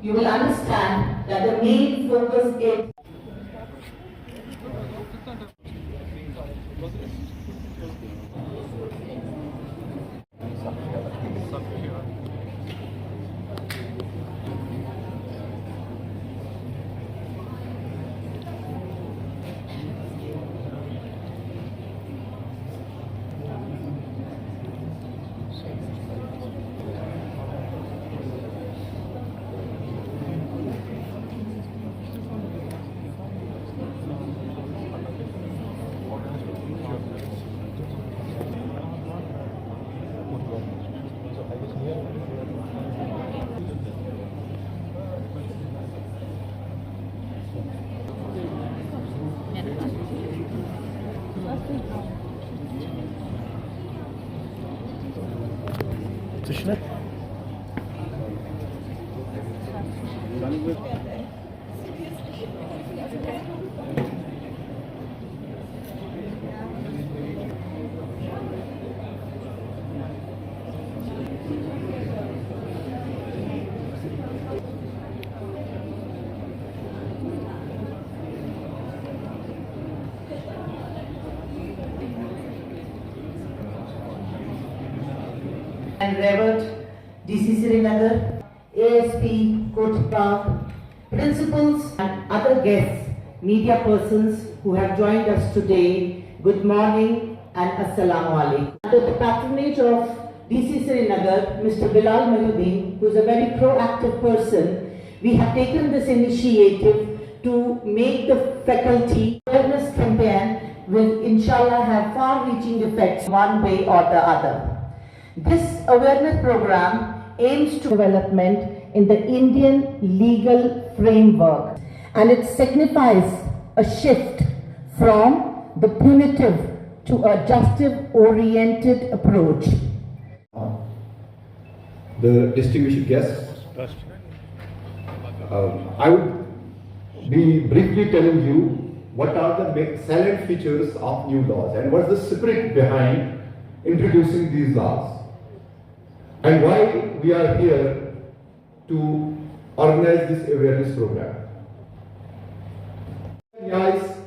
you will understand that the main focus is Dışına. and Revered DC Srinagar, ASP Kotipag, principals and other guests, media persons who have joined us today, good morning and Assalamu Alaikum. Under the patronage of DC Srinagar, Mr. Bilal Mahiuddin, who is a very proactive person, we have taken this initiative to make the faculty awareness campaign will inshallah have far-reaching effects one way or the other. This awareness program aims to development in the Indian legal framework, and it signifies a shift from the punitive to a justice-oriented approach. The distinguished guests, I would be briefly telling you what are the salient features of new laws and what is the spirit behind introducing these laws, and why we are here to organize this awareness program. Nyaya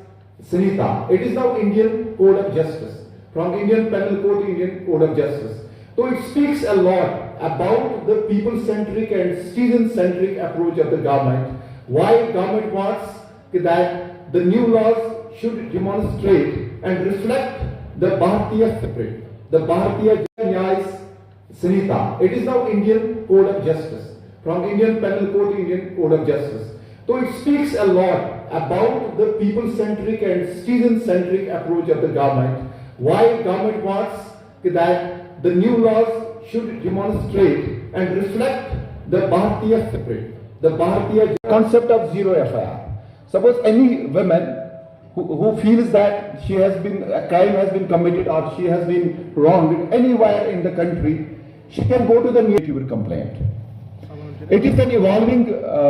Sanhita, it is now Indian Code of Justice, from Indian Penal Code to Indian Code of Justice. So it speaks a lot about the people-centric and citizen-centric approach of the government. Why government wants that the new laws should demonstrate and reflect the Bharatiya spirit, the Bharatiya Nyaya Sanhita. It is now Indian Code of Justice, from Indian Penal Code to Indian Code of Justice. So it speaks a lot about the people-centric and citizen-centric approach of the government. Why government wants that the new laws should demonstrate and reflect the Bharatiya spirit, the Bharatiya concept of zero FIR. Suppose any woman who feels that a crime has been committed or she has been wronged anywhere in the country, she can go to the nearest complaint. It is an evolving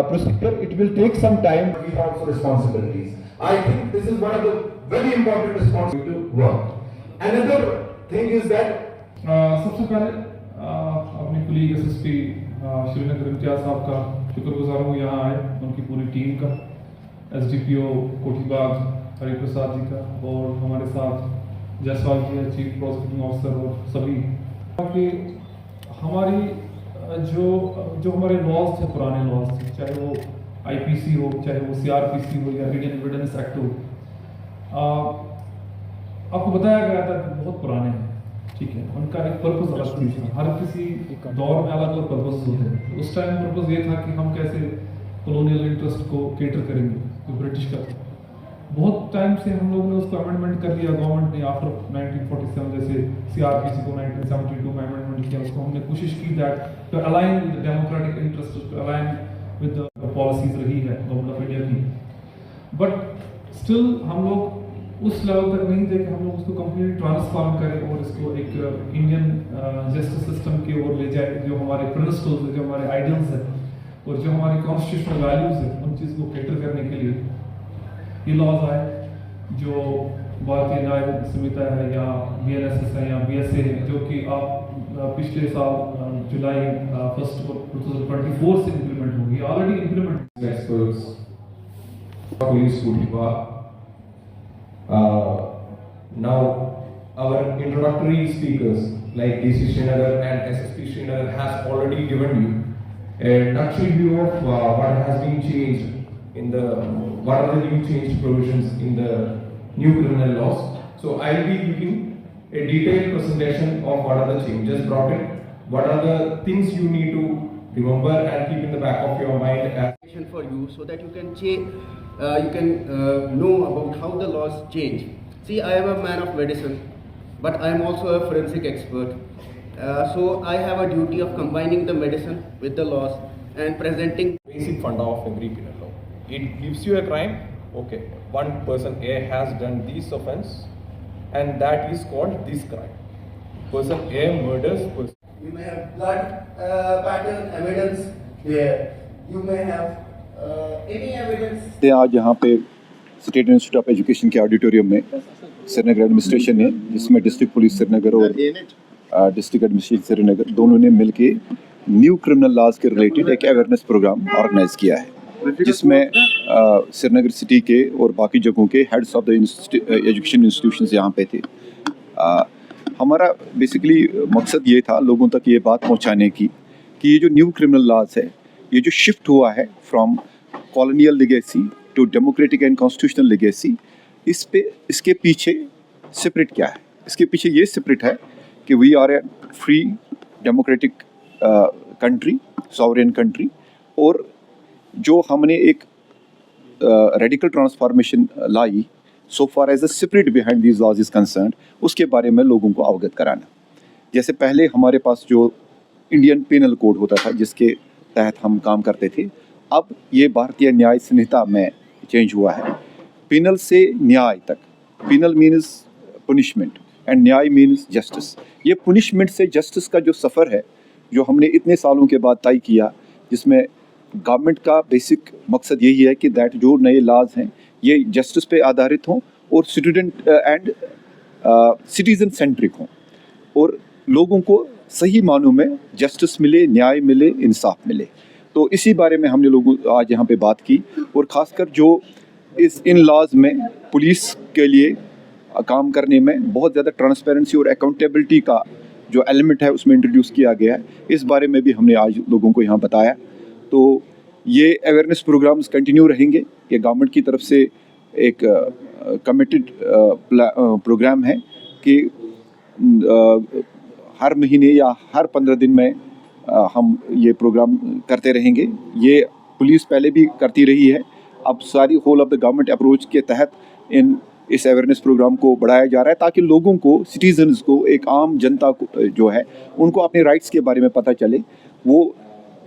procedure. It will take some time. We have also responsibilities. I think this is one of the very important responsibilities to work. Another thing is that सबसे पहले अपने colleague SSP Srinagar Imtiaz साहब का शुक्रगुजार हूँ यहाँ आए, उनकी पूरी टीम का, एसडीपीओ कोठीबाग हरिप्रसाद जी का, और हमारे साथ जायसवाल जी है चीफ प्रोसिक्यूटिंग ऑफिसर, और सभी कि हमारी जो हमारे लॉज थे, पुराने लॉज थे, चाहे वो आईपीसी हो, चाहे वो सीआरपीसी हो या इंडियन एविडेंस एक्ट हो, आपको बताया गया था कि बहुत पुराने हैं, ठीक है, उनका एक पर्पस अलग था। हर किसी दौर में अलग अलग पर्पस होते हैं। उस टाइम पर्पस ये था कि हम कैसे कॉलोनियल इंटरेस्ट को केटर करेंगे, जो ब्रिटिश का। बहुत टाइम से हम लोगों ने उसको अमेंडमेंट कर लिया, गवर्नमेंट ने आफ्टर 1947 जैसे सीआरपीसी को 1972 में अमेंडमेंट किया, उसको हमने कोशिश की that to align with the democratic interest, to align with the policies रही है गवर्नमेंट ऑफ इंडिया की। बट स्टिल हम लोग उस लेवल तक नहीं थे कि हम लोग उसको कंप्लीटली ट्रांसफॉर्म करें और इसको एक इंडियन जस्टिस सिस्टम की ओर ले जाए, जो हमारे प्रिंसिपल्स है, जो हमारे आइडियल्स है और जो हमारी कॉन्स्टिट्यूशनल वैल्यूज है, उन चीज़ को कैटर करने के लिए ये लॉज आए, जो भारतीय न्याय संहिता है या बीएनएसएस है या बीएसए है, जो कि आप पिछले साल जुलाई 1 2024 से इम्प्लीमेंट होगी, already implement. Experts, police Kutipa. Now, our introductory speakers like DC Srinagar and SSP Srinagar has already given you a nutshell view of what has been changed in the what are the new changed provisions in the new criminal laws. So I'll be giving a detailed presentation of what are the changes brought in, what are the things you need to remember and keep in the back of your mind as For you, so that you can know about how the laws change. See, I am a man of medicine, but I am also a forensic expert. So I have a duty of combining the medicine with the laws and presenting. basic funda of every penal law. It gives you a crime. Okay, one person A has done this offense, and that is called this crime. Person A murders person. You may have blood pattern evidence there. You may have any evidence. ते आज यहाँ पे state institute of education के auditorium में Srinagar administration ने, जिसमें district police Srinagar और district administration Srinagar दोनों ने मिलके न्यू क्रिमिनल लॉज के रिलेटेड एक अवेयरनेस प्रोग्राम ऑर्गेनाइज किया है, जिसमें श्रीनगर सिटी के और बाकी जगहों के heads of the education institutions यहाँ पे थे। हमारा बेसिकली मकसद ये था लोगों तक ये बात पहुँचाने की कि ये जो न्यू क्रिमिनल लॉज है, ये जो शिफ्ट हुआ है from colonial legacy to democratic and constitutional legacy, इसके पीछे सेपरेट क्या है? इसके पीछे ये सेपरेट है कि we are a free democratic country, sovereign country, और जो हमने एक रेडिकल ट्रांसफॉर्मेशन लाई so far as the separate behind these laws is concerned, उसके बारे में लोगों को अवगत कराना। जैसे पहले हमारे पास जो इंडियन पेनल कोड होता था जिसके तहत हम काम करते थे, अब ये भारतीय न्याय संहिता में चेंज हुआ है। पेनल से न्याय तक, पेनल मीन्स पनिशमेंट एंड न्याय मीन्स जस्टिस। ये पनिशमेंट से जस्टिस का जो सफ़र है, जो हमने इतने सालों के बाद तय किया, जिसमें गवर्नमेंट का बेसिक मकसद यही है कि दैट जो नए लॉज हैं ये जस्टिस पे आधारित हों और स्टूडेंट एंड सिटीज़न सेंट्रिक हों, और लोगों को सही मानों में जस्टिस मिले, न्याय मिले, इंसाफ मिले। तो इसी बारे में हमने लोगों आज यहाँ पे बात की, और ख़ासकर जो इन लॉज में पुलिस के लिए काम करने में बहुत ज़्यादा ट्रांसपेरेंसी और अकाउंटेबिलिटी का जो एलिमेंट है उसमें इंट्रोड्यूस किया गया है, इस बारे में भी हमने आज लोगों को यहाँ बताया। तो ये अवेयरनेस प्रोग्राम्स कंटिन्यू रहेंगे। ये गवर्नमेंट की तरफ से एक कमिटेड प्रोग्राम है कि हर महीने या हर 15 दिन में हम ये प्रोग्राम करते रहेंगे। ये पुलिस पहले भी करती रही है, अब सारी whole of the government approach के तहत इस अवेयरनेस प्रोग्राम को बढ़ाया जा रहा है, ताकि लोगों को, सिटीजन्स को, एक आम जनता को जो है उनको अपने राइट्स के बारे में पता चले, वो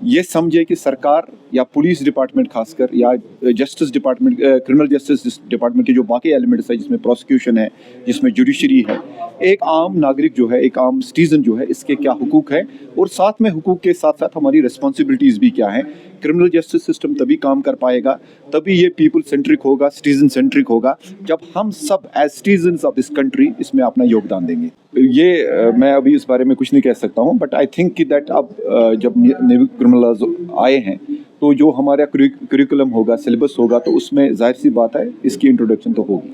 ये समझे कि सरकार या पुलिस डिपार्टमेंट खासकर, या justice department, criminal justice department के जो बाकी एलिमेंट्स है, जिसमें प्रोसिक्यूशन है, जिसमें जुडिशरी है, एक आम नागरिक जो है, एक आम सिटीज़न जो है, इसके क्या हुकूक है, और साथ में हुकूक के साथ साथ हमारी रिस्पॉन्सिबिलिटीज़ भी क्या हैं। क्रिमिनल जस्टिस सिस्टम तभी काम कर पाएगा, तभी ये पीपल सेंट्रिक होगा, सिटीज़न सेंट्रिक होगा, जब हम सब as citizens of this country इसमें अपना योगदान देंगे। ये मैं अभी इस बारे में कुछ नहीं कह सकता हूँ, बट आई थिंक कि दैट अब जब न्यू क्रिमिनल लॉज आए हैं, तो जो हमारा करिकुलम होगा, सिलेबस होगा, तो उसमें जाहिर सी बात है इसकी इंट्रोडक्शन तो होगी।